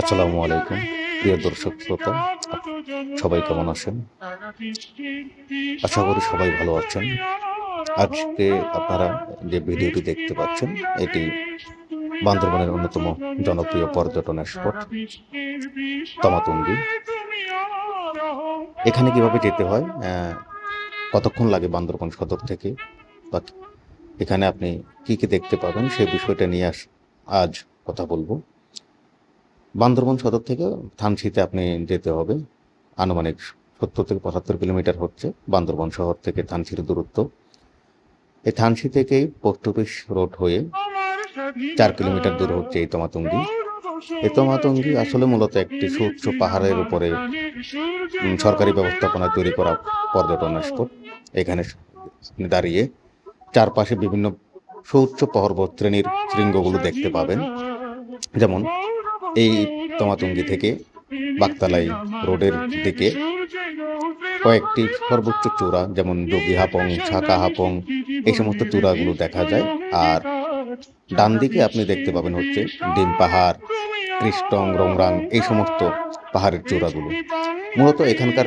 আসসালামু আলাইকুম প্রিয় দর্শক শ্রোতা, সবাই কেমন আছেন? আশা করি সবাই ভালো আছেন। আজকে আপনারা যে ভিডিওটি দেখতে পাচ্ছেন, এটি বান্দরবানের অন্যতম জনপ্রিয় পর্যটন স্পট তমাতুঙ্গি। এখানে কিভাবে যেতে হয়, কতক্ষণ লাগে বান্দরবান সদর থেকে, বা এখানে আপনি কি কি দেখতে পাবেন, সেই বিষয়টা নিয়ে আজ কথা বলবো। বান্দরবান সদর থেকে থানচিতে আপনি যেতে হবে। আনুমানিক 70 থেকে 75 কিলোমিটার হচ্ছে বান্দরবান শহর থেকে থানচির দূরত্ব। এই থানচি থেকেই পোস্ট অফিস রোড হয়ে 4 কিলোমিটার দূর হচ্ছে এই তমাতুঙ্গি। এই তমাতুঙ্গি আসলে মূলত একটি সুউচ্চ পাহাড়ের উপরে সরকারি ব্যবস্থাপনায় তৈরি করা পর্যটন স্পট। এখানে আপনি দাঁড়িয়ে চারপাশে বিভিন্ন সুউচ্চ পর্বত শ্রেণীর শৃঙ্গগুলো দেখতে পাবেন। যেমন এই তমাতুঙ্গি থেকে বাগতালাই রোডের দিকে কয়েকটি সর্বোচ্চ চূড়া, যেমন যোগী হাপং, ছাকা হাপং, এই সমস্ত চূড়াগুলো দেখা যায়। আর ডান দিকে আপনি দেখতে পাবেন হচ্ছে ডিম পাহাড়, কৃষ্টং, রংরাং, এই সমস্ত পাহাড়ের চূড়াগুলো। মূলত এখানকার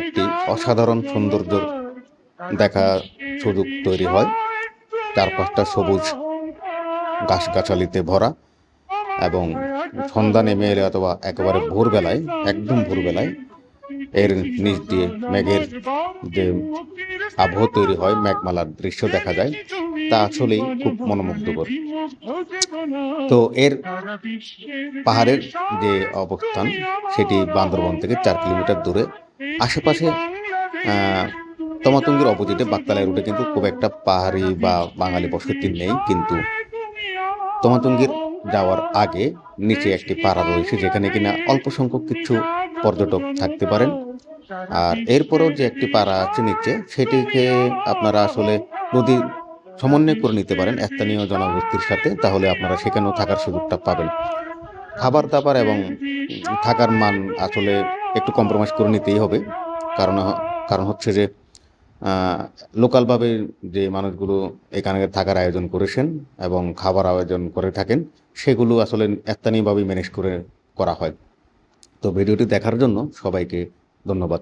একটি অসাধারণ সৌন্দর্য দেখা সুযোগ তৈরি হয়। চারপাশটা সবুজ গাছগাছালিতে ভরা, এবং সন্ধ্যা নেমে এলে অথবা একেবারে ভোরবেলায়, একদম ভোরবেলায় এর নিচ দিয়ে মেঘের যে আবহ তৈরি হয়, মেঘমালার দৃশ্য দেখা যায়, তা আসলেই খুব মনোমুগ্ধকর। তো এর পাহাড়ের যে অবস্থান, সেটি বান্দরবন থেকে 4 কিলোমিটার দূরে। আশেপাশে তমাতুঙ্গির অপোজিটে বাগতালাই রুটে কিন্তু খুব একটা পাহাড়ি বা বাঙালি বসতি নেই, কিন্তু তমাতুঙ্গির যাওয়ার আগে নিচে একটি পাড়া রয়েছে, যেখানে কিনা অল্প সংখ্যক কিছু পর্যটক থাকতে পারেন। আর এরপরেও যে একটি পাড়া আছে নিচে, সেটিকে আপনারা আসলে যদি সমন্বয় করে নিতে পারেন স্থানীয় জনগোষ্ঠীর সাথে, তাহলে আপনারা সেখানেও থাকার সুযোগটা পাবেন। খাবার দাবার এবং থাকার মান আসলে একটু কম্প্রোমাইজ করে নিতেই হবে, কারণ কারণ হচ্ছে যে লোকালভাবে যে মানুষগুলো এখানে থাকার আয়োজন করেছেন এবং খাবার আয়োজন করে থাকেন, সেগুলো আসলে স্থানীয়ভাবেই ম্যানেজ করে করা হয়। তো ভিডিওটি দেখার জন্য সবাইকে ধন্যবাদ।